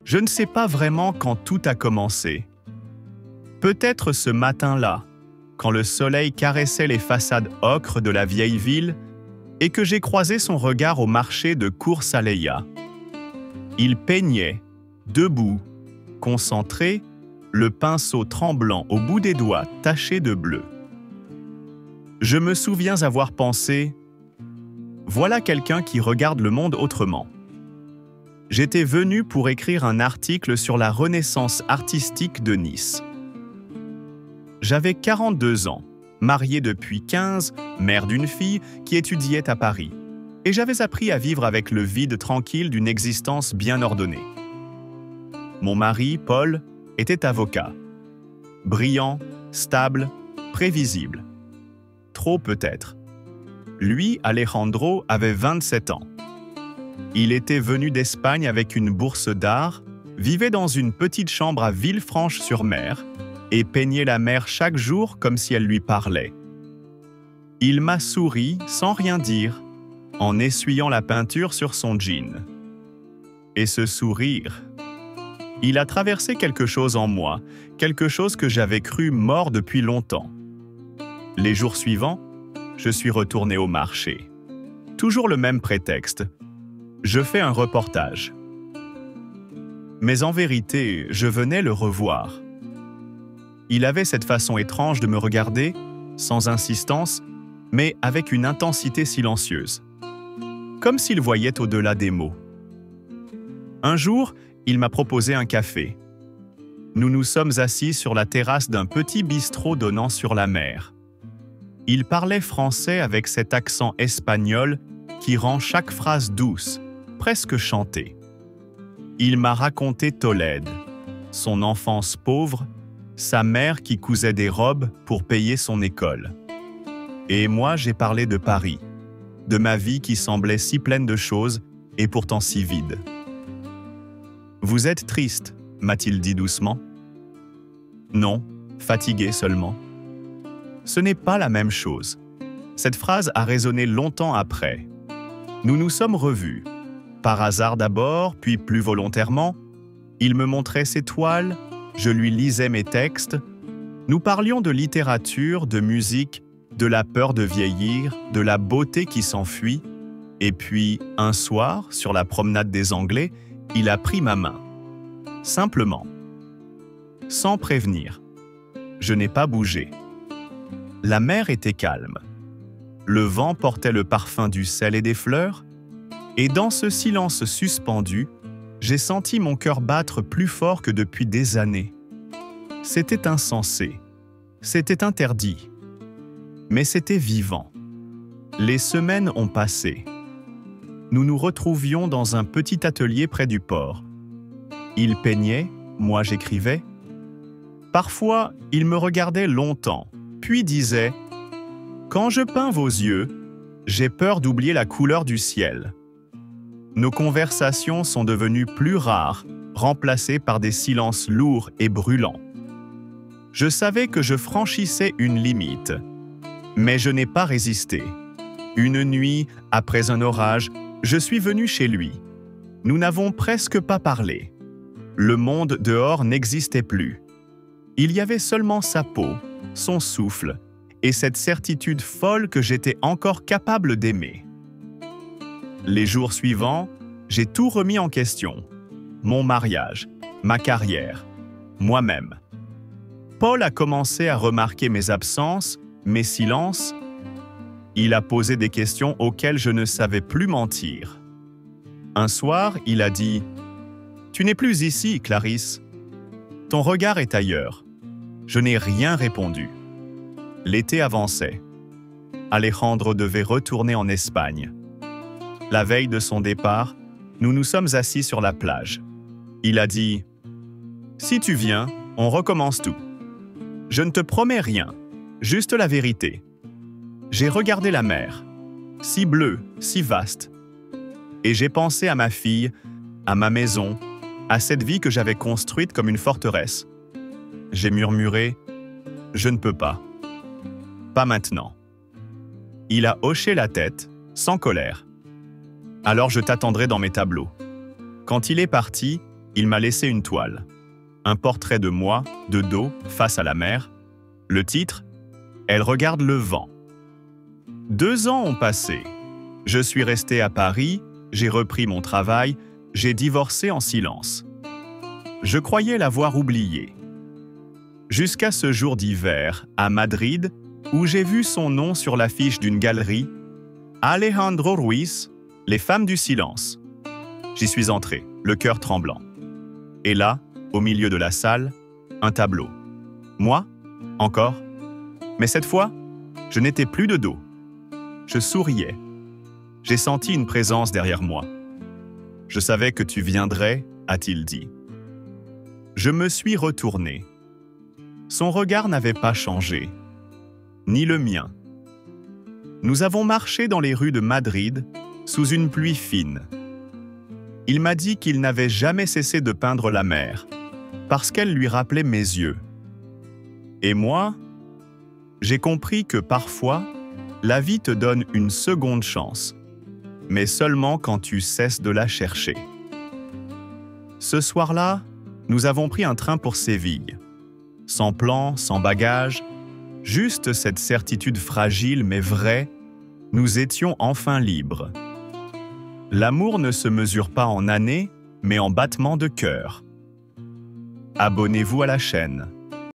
Je ne sais pas vraiment quand tout a commencé. Peut-être ce matin-là, quand le soleil caressait les façades ocres de la vieille ville et que j'ai croisé son regard au marché de Koursaleyah. Il peignait, debout, concentré, le pinceau tremblant au bout des doigts taché de bleu. Je me souviens avoir pensé « Voilà quelqu'un qui regarde le monde autrement ». J'étais venu pour écrire un article sur la renaissance artistique de Nice. J'avais 42 ans, marié depuis 15, mère d'une fille qui étudiait à Paris, et j'avais appris à vivre avec le vide tranquille d'une existence bien ordonnée. Mon mari, Paul, était avocat. Brillant, stable, prévisible. Trop peut-être. Lui, Alejandro, avait 27 ans. Il était venu d'Espagne avec une bourse d'art, vivait dans une petite chambre à Villefranche-sur-Mer et peignait la mer chaque jour comme si elle lui parlait. Il m'a souri sans rien dire, en essuyant la peinture sur son jean. Et ce sourire, il a traversé quelque chose en moi, quelque chose que j'avais cru mort depuis longtemps. Les jours suivants, je suis retourné au marché. Toujours le même prétexte. Je fais un reportage. Mais en vérité, je venais le revoir. Il avait cette façon étrange de me regarder, sans insistance, mais avec une intensité silencieuse. Comme s'il voyait au-delà des mots. Un jour, il m'a proposé un café. Nous nous sommes assis sur la terrasse d'un petit bistrot donnant sur la mer. Il parlait français avec cet accent espagnol qui rend chaque phrase douce, presque chantée. Il m'a raconté Tolède, son enfance pauvre, sa mère qui cousait des robes pour payer son école. Et moi, j'ai parlé de Paris, de ma vie qui semblait si pleine de choses et pourtant si vide. « Vous êtes triste », m'a-t-il dit doucement. « Non, fatigué seulement. » Ce n'est pas la même chose. Cette phrase a résonné longtemps après. Nous nous sommes revus. Par hasard d'abord, puis plus volontairement. Il me montrait ses toiles, je lui lisais mes textes. Nous parlions de littérature, de musique, de la peur de vieillir, de la beauté qui s'enfuit. Et puis, un soir, sur la promenade des Anglais, il a pris ma main. Simplement. Sans prévenir. Je n'ai pas bougé. La mer était calme. Le vent portait le parfum du sel et des fleurs, et dans ce silence suspendu, j'ai senti mon cœur battre plus fort que depuis des années. C'était insensé, c'était interdit, mais c'était vivant. Les semaines ont passé. Nous nous retrouvions dans un petit atelier près du port. Il peignait, moi j'écrivais. Parfois, il me regardait longtemps, puis disait « Quand je peins vos yeux, j'ai peur d'oublier la couleur du ciel. » Nos conversations sont devenues plus rares, remplacées par des silences lourds et brûlants. Je savais que je franchissais une limite, mais je n'ai pas résisté. Une nuit, après un orage, je suis venu chez lui. Nous n'avons presque pas parlé. Le monde dehors n'existait plus. Il y avait seulement sa peau, son souffle, et cette certitude folle que j'étais encore capable d'aimer. Les jours suivants, j'ai tout remis en question. Mon mariage, ma carrière, moi-même. Paul a commencé à remarquer mes absences, mes silences. Il a posé des questions auxquelles je ne savais plus mentir. Un soir, il a dit « Tu n'es plus ici, Clarisse. Ton regard est ailleurs. » Je n'ai rien répondu. L'été avançait. Alejandro devait retourner en Espagne. La veille de son départ, nous nous sommes assis sur la plage. Il a dit « Si tu viens, on recommence tout. Je ne te promets rien, juste la vérité. » J'ai regardé la mer, si bleue, si vaste. Et j'ai pensé à ma fille, à ma maison, à cette vie que j'avais construite comme une forteresse. J'ai murmuré « Je ne peux pas. Pas maintenant. » Il a hoché la tête, sans colère. « Alors je t'attendrai dans mes tableaux. » Quand il est parti, il m'a laissé une toile. Un portrait de moi, de dos, face à la mer. Le titre, Elle regarde le vent. 2 ans ont passé. Je suis resté à Paris, j'ai repris mon travail, j'ai divorcé en silence. Je croyais l'avoir oublié. Jusqu'à ce jour d'hiver, à Madrid, où j'ai vu son nom sur l'affiche d'une galerie, Alejandro Ruiz, Les femmes du silence. J'y suis entré, le cœur tremblant. Et là, au milieu de la salle, un tableau. Moi, encore. Mais cette fois, je n'étais plus de dos. Je souriais. J'ai senti une présence derrière moi. Je savais que tu viendrais, a-t-il dit. Je me suis retourné. Son regard n'avait pas changé, ni le mien. Nous avons marché dans les rues de Madrid sous une pluie fine. Il m'a dit qu'il n'avait jamais cessé de peindre la mer, parce qu'elle lui rappelait mes yeux. Et moi, j'ai compris que parfois, la vie te donne une seconde chance, mais seulement quand tu cesses de la chercher. Ce soir-là, nous avons pris un train pour Séville. Sans plan, sans bagage, juste cette certitude fragile mais vraie, nous étions enfin libres. L'amour ne se mesure pas en années, mais en battements de cœur. Abonnez-vous à la chaîne.